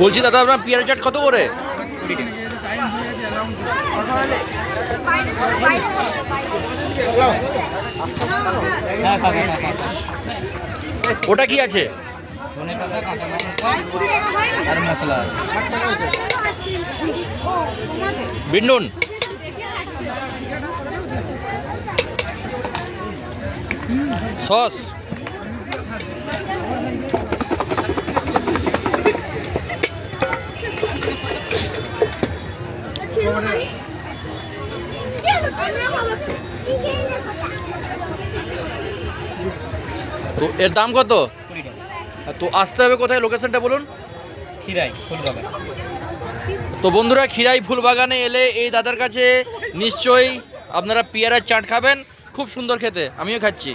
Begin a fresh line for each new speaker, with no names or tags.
বলছি দাদা আপনার পেয়ারা চাট কত করে? ওটা কি আছে?
আর মশলা আছে।
বিন্ডুন সস। তো এর দাম কত?
20 টাকা।
তো আসতে হবে কোথায়, লোকেশনটা বলুন।
খিরাই ফুলবাগান।
তো বন্ধুরা, খিরাই ফুলবাগানে এলে এই দাদার কাছে নিশ্চয়ই আপনারা পেয়ারার চাট খাবেন, খুব সুন্দর খেতে, আমিও খাচ্ছি।